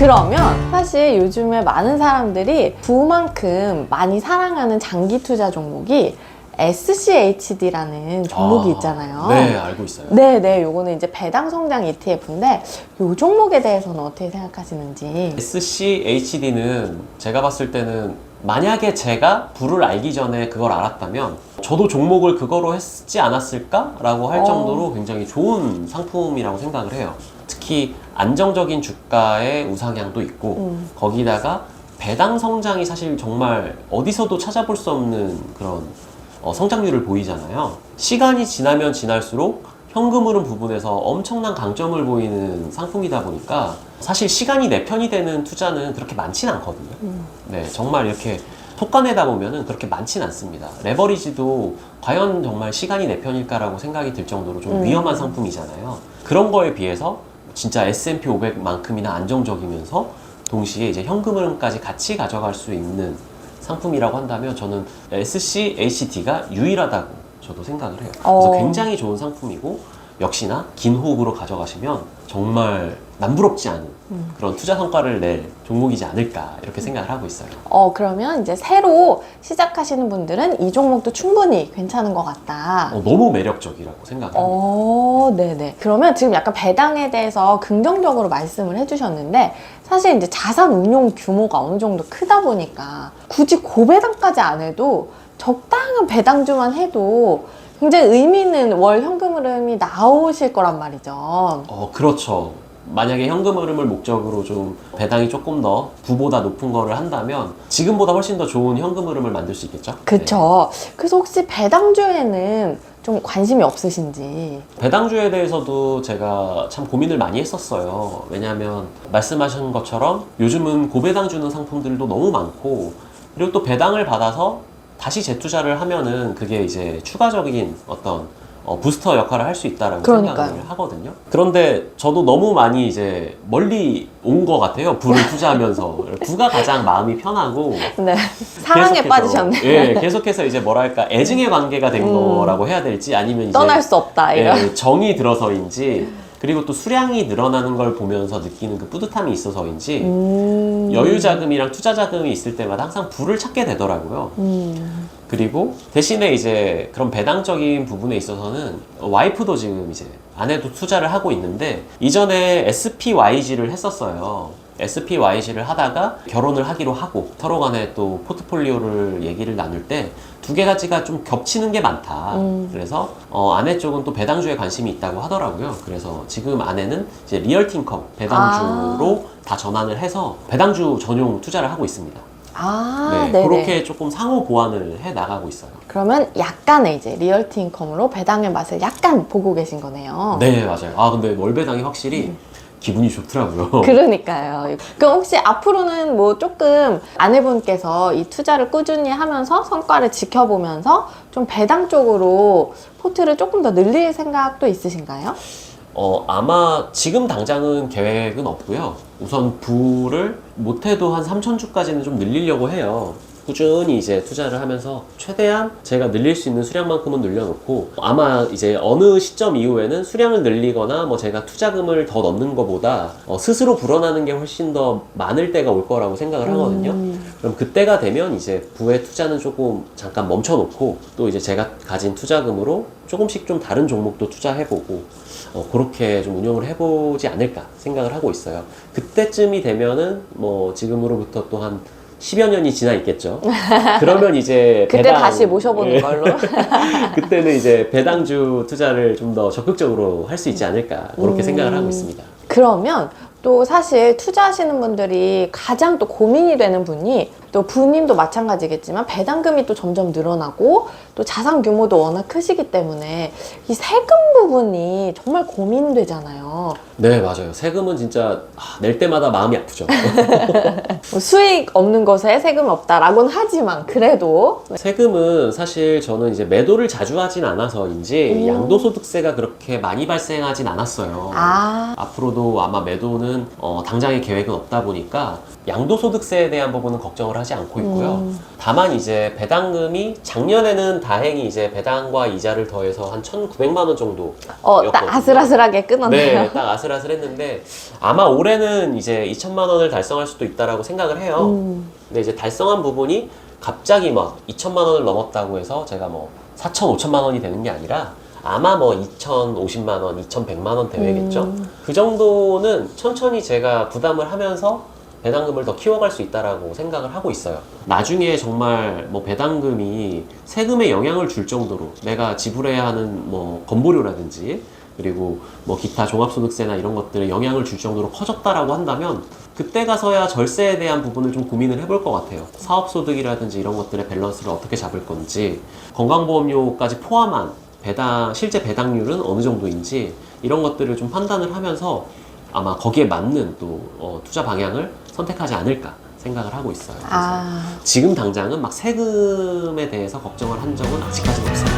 그러면 사실 요즘에 많은 사람들이 부만큼 많이 사랑하는 장기 투자 종목이 SCHD라는 종목이 있잖아요. 네, 알고 있어요. 네네, 요거는 이제 배당 성장 ETF인데 요 종목에 대해서는 어떻게 생각하시는지. SCHD는 제가 봤을 때는 만약에 제가 부를 알기 전에 그걸 알았다면 저도 종목을 그거로 했지 않았을까? 라고 할 정도로 굉장히 좋은 상품이라고 생각을 해요. 특히 안정적인 주가의 우상향도 있고 거기다가 배당 성장이 사실 정말 어디서도 찾아볼 수 없는 그런 성장률을 보이잖아요. 시간이 지나면 지날수록 현금 흐름 부분에서 엄청난 강점을 보이는 상품이다 보니까 사실 시간이 내 편이 되는 투자는 그렇게 많지는 않거든요. 네, 정말 이렇게 속가내다 보면은 그렇게 많지는 않습니다. 레버리지도 과연 정말 시간이 내 편일까라고 생각이 들 정도로 좀 위험한 상품이잖아요. 그런 거에 비해서 진짜 S&P 500만큼이나 안정적이면서 동시에 이제 현금 흐름까지 같이 가져갈 수 있는 상품이라고 한다면 저는 SCHD가 유일하다고 저도 생각을 해요. 그래서 굉장히 좋은 상품이고 역시나 긴 호흡으로 가져가시면 정말 남부럽지 않은 그런 투자 성과를 낼 종목이지 않을까 이렇게 생각을 하고 있어요. 그러면 이제 새로 시작하시는 분들은 이 종목도 충분히 괜찮은 것 같다. 너무 매력적이라고 생각을 합니다. 네네. 그러면 지금 약간 배당에 대해서 긍정적으로 말씀을 해주셨는데 사실 이제 자산 운용 규모가 어느 정도 크다 보니까 굳이 고배당까지 안 해도 적당한 배당주만 해도 굉장히 의미 있는 월 현금 흐름이 나오실 거란 말이죠. 그렇죠. 만약에 현금 흐름을 목적으로 좀 배당이 조금 더 부보다 높은 거를 한다면 지금보다 훨씬 더 좋은 현금 흐름을 만들 수 있겠죠? 그쵸. 네. 그래서 혹시 배당주에는 좀 관심이 없으신지. 배당주에 대해서도 제가 참 고민을 많이 했었어요. 왜냐하면 말씀하신 것처럼 요즘은 고배당 주는 상품들도 너무 많고 그리고 또 배당을 받아서 다시 재투자를 하면은 그게 이제 추가적인 어떤 부스터 역할을 할 수 있다라고 생각을 하거든요. 그런데 저도 너무 많이 이제 멀리 온 것 같아요. 부를 투자하면서. 부가 가장 마음이 편하고. 네. 사랑에 빠지셨네요. 예, 계속해서 이제 뭐랄까, 애증의 관계가 된 거라고 해야 될지 아니면 이제. 떠날 수 없다, 이런. 예, 정이 들어서인지. 그리고 또 수량이 늘어나는 걸 보면서 느끼는 그 뿌듯함이 있어서인지 여유 자금이랑 투자 자금이 있을 때마다 항상 부를 찾게 되더라고요. 그리고 대신에 이제 그런 배당적인 부분에 있어서는 와이프도 지금 이제 아내도 투자를 하고 있는데 이전에 SPYG를 했었어요. SPYG를 하다가 결혼을 하기로 하고 서로 간에 또 포트폴리오를 얘기를 나눌 때 두 가지가 좀 겹치는 게 많다. 그래서 아내 쪽은 또 배당주에 관심이 있다고 하더라고요. 그래서 지금 아내는 이제 리얼티인컴 배당주로 다 전환을 해서 배당주 전용 투자를 하고 있습니다. 네, 그렇게 조금 상호 보완을 해 나가고 있어요. 그러면 약간의 이제 리얼티 인컴으로 배당의 맛을 약간 보고 계신 거네요. 네, 맞아요. 근데 월 배당이 확실히 기분이 좋더라고요. 그러니까요. 그럼 혹시 앞으로는 뭐 조금 아내분께서 이 투자를 꾸준히 하면서 성과를 지켜보면서 좀 배당 쪽으로 포트를 조금 더 늘릴 생각도 있으신가요? 아마 지금 당장은 계획은 없고요. 우선 부를 못해도 한 3,000주까지는 좀 늘리려고 해요. 꾸준히 이제 투자를 하면서 최대한 제가 늘릴 수 있는 수량만큼은 늘려놓고 아마 이제 어느 시점 이후에는 수량을 늘리거나 뭐 제가 투자금을 더 넣는 것보다 스스로 불어나는 게 훨씬 더 많을 때가 올 거라고 생각을 하거든요. 그럼 그때가 되면 이제 부의 투자는 조금 잠깐 멈춰놓고 또 이제 제가 가진 투자금으로 조금씩 좀 다른 종목도 투자해보고 그렇게 좀 운영을 해보지 않을까 생각을 하고 있어요. 그때쯤이 되면은 뭐 지금으로부터 또 한 10여 년이 지나 있겠죠. 그러면 이제 그때 다시 모셔보는 걸로. 그때는 이제 배당주 투자를 좀 더 적극적으로 할 수 있지 않을까 그렇게 생각을 하고 있습니다. 그러면 또 사실 투자하시는 분들이 가장 또 고민이 되는 분이 또 부님도 마찬가지겠지만 배당금이 또 점점 늘어나고 또 자산 규모도 워낙 크시기 때문에 이 세금 부분이 정말 고민되잖아요. 네, 맞아요. 세금은 진짜 낼 때마다 마음이 아프죠. 뭐 수익 없는 것에 세금 없다라고는 하지만 그래도 세금은 사실 저는 이제 매도를 자주 하진 않아서인지 양도소득세가 그렇게 많이 발생하진 않았어요. 앞으로도 아마 매도는 당장의 계획은 없다 보니까 양도소득세에 대한 부분은 걱정을 존재하지 않고 있고요. 다만 이제 배당금이 작년에는 다행히 이제 배당과 이자를 더해서 한 1,900만 원 정도. 딱 아슬아슬하게 끊었네요. 네, 딱 아슬아슬했는데 아마 올해는 이제 2천만 원을 달성할 수도 있다라고 생각을 해요. 근데 이제 달성한 부분이 갑자기 막 2천만 원을 넘었다고 해서 제가 뭐 4천, 5천만 원이 되는 게 아니라 아마 뭐 2,050만 원, 2,100만 원 대회겠죠. 그 정도는 천천히 제가 부담을 하면서 배당금을 더 키워갈 수 있다라고 생각을 하고 있어요. 나중에 정말 뭐 배당금이 세금에 영향을 줄 정도로 내가 지불해야 하는 뭐 건보료라든지 그리고 뭐 기타 종합소득세나 이런 것들에 영향을 줄 정도로 커졌다라고 한다면 그때 가서야 절세에 대한 부분을 좀 고민을 해볼 것 같아요. 사업소득이라든지 이런 것들의 밸런스를 어떻게 잡을 건지, 건강보험료까지 포함한 실제 배당률은 어느 정도인지 이런 것들을 좀 판단을 하면서 아마 거기에 맞는 또 투자 방향을 선택하지 않을까 생각을 하고 있어요. 그래서 지금 당장은 막 세금에 대해서 걱정을 한 적은 아직까지는 없어요.